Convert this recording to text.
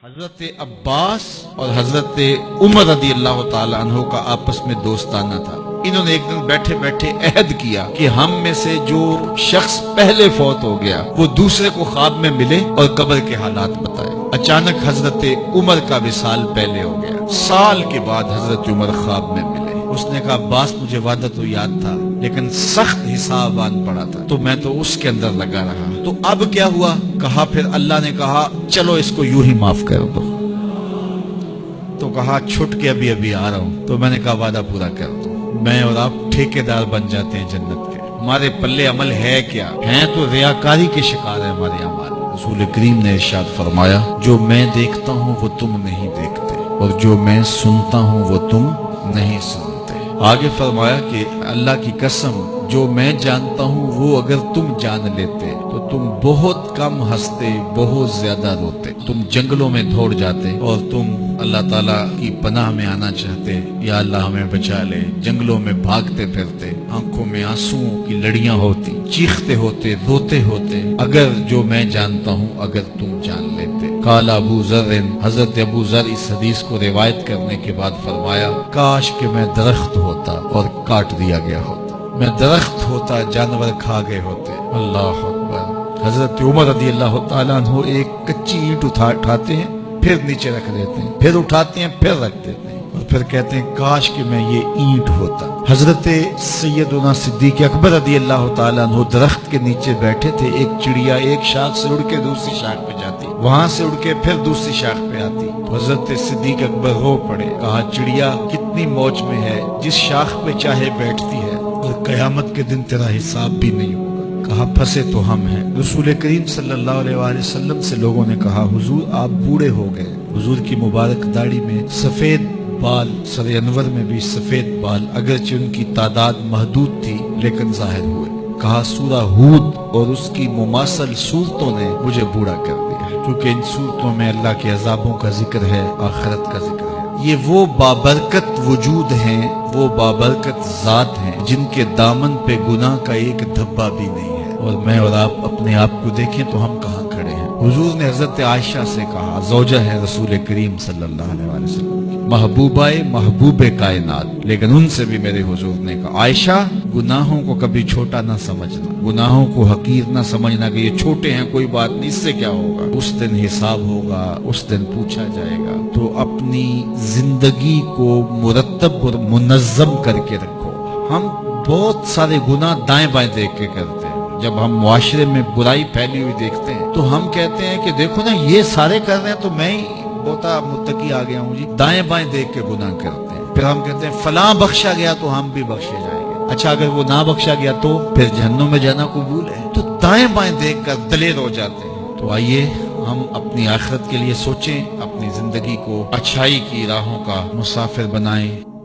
حضرت عباس اور حضرت عمر رضی اللہ تعالی عنہ کا آپس میں دوستانہ تھا۔ انہوں نے ایک دن بیٹھے بیٹھے عہد کیا کہ ہم میں سے جو شخص پہلے فوت ہو گیا وہ دوسرے کو خواب میں ملے اور قبر کے حالات بتائے۔ اچانک حضرت عمر کا وصال پہلے ہو گیا۔ سال کے بعد حضرت عمر خواب میں ملے۔ اس نے کہا عباس مجھے وعدہ تو یاد تھا لیکن سخت حساب آن پڑا تھا تو میں تو اس کے اندر لگا رہا، تو اب کیا ہوا؟ کہا پھر اللہ نے کہا چلو اس کو یوں ہی معاف کر دو۔ تو کہا چھٹ کے ابھی ابھی آ رہا ہوں۔ تو میں نے کہا وعدہ پورا کر دو، میں اور آپ ٹھیکیدار بن جاتے ہیں جنت کے۔ ہمارے پلے عمل ہے کیا؟ ہیں تو ریاکاری کے شکار ہے ہمارے اعمال۔ رسول کریم نے ارشاد فرمایا جو میں دیکھتا ہوں وہ تم نہیں دیکھتے اور جو میں سنتا ہوں وہ تم نہیں سنتے۔ آگے فرمایا کہ اللہ کی قسم جو میں جانتا ہوں وہ اگر تم جان لیتے تو تم بہت کم ہنستے، بہت زیادہ روتے، تم جنگلوں میں دوڑ جاتے اور تم اللہ تعالیٰ کی پناہ میں آنا چاہتے، یا اللہ ہمیں بچا لے، جنگلوں میں بھاگتے پھرتے، آنکھوں میں آنسوؤں کی لڑیاں ہوتی، چیختے ہوتے، روتے ہوتے، اگر جو میں جانتا ہوں اگر تم جان لیتے۔ قال ابو ذر، حضرت ابو ذر اس حدیث کو روایت کرنے کے بعد فرمایا کاش کہ میں درخت ہوتا اور کاٹ دیا گیا ہوتا، میں درخت ہوتا جانور کھا گئے ہوتے۔ اللہ اکبر۔ حضرت عمر رضی اللہ تعالیٰ عنہ ایک کچی اینٹ اٹھاتے ہیں، پھر نیچے رکھ دیتے ہیں، پھر اٹھاتے ہیں، پھر رکھ دیتے ہیں اور پھر کہتے ہیں کاش کہ میں یہ اینٹ ہوتا۔ حضرت سیدنا صدیق اکبر رضی اللہ تعالیٰ عنہ درخت کے نیچے بیٹھے تھے، ایک چڑیا ایک شاخ سے اڑ کے دوسری شاخ پہ جاتی، وہاں سے اڑ کے پھر دوسری شاخ پہ آتی۔ حضرت صدیق اکبر رو پڑے، کہا چڑیا کتنی موج میں ہے، جس شاخ پہ چاہے بیٹھتی ہے اور قیامت کے دن تیرا حساب بھی نہیں ہوگا۔ کہا پھنسے تو ہم ہیں۔ رسول کریم صلی اللہ علیہ وآلہ وسلم سے لوگوں نے کہا حضور آپ بوڑھے ہو گئے۔ حضور کی مبارک داڑھی میں سفید بال، سر انور میں بھی سفید بال، اگرچہ ان کی تعداد محدود تھی لیکن ظاہر ہوئے۔ کہا سورہ ہود اور اس کی مماثل صورتوں نے مجھے بوڑھا کر دیا، کیونکہ ان صورتوں میں اللہ کے عذابوں کا ذکر ہے، آخرت کا ذکر ہے۔ یہ وہ بابرکت وجود ہیں، وہ بابرکت ذات ہیں جن کے دامن پہ گناہ کا ایک دھبا بھی نہیں ہے، اور میں اور آپ اپنے آپ کو دیکھیں تو ہم کہاں کھڑے ہیں۔ حضور نے حضرت عائشہ سے کہا، زوجہ ہے رسول کریم صلی اللہ علیہ وسلم کی، محبوبہ محبوب کائنات، لیکن ان سے بھی میرے حضور نے کہا عائشہ گناہوں کو کبھی چھوٹا نہ سمجھنا، گناہوں کو حقیر نہ سمجھنا کہ یہ چھوٹے ہیں کوئی بات نہیں، اس سے کیا ہوگا، اس دن حساب ہوگا، اس دن پوچھا جائے گا۔ تو اپنی زندگی کو مرتب اور منظم کر کے رکھو۔ ہم بہت سارے گناہ دائیں بائیں دیکھ کے کرتے ہیں۔ جب ہم معاشرے میں برائی پھیلی ہوئی دیکھتے ہیں تو ہم کہتے ہیں کہ دیکھو نا یہ سارے کر رہے ہیں تو میں ہی بہت متقی آ گیا ہوں جی، دائیں بائیں دیکھ کے گناہ کرتے ہیں۔ پھر ہم کہتے ہیں فلاں بخشا گیا تو ہم بھی بخشے جائیں گے، اچھا اگر وہ نہ بخشا گیا تو پھر جہنم میں جانا قبول ہے۔ تو دائیں بائیں دیکھ کر دلیر ہو جاتے ہیں۔ تو آئیے ہم اپنی آخرت کے لیے سوچیں، اپنی زندگی کو اچھائی کی راہوں کا مسافر بنائیں۔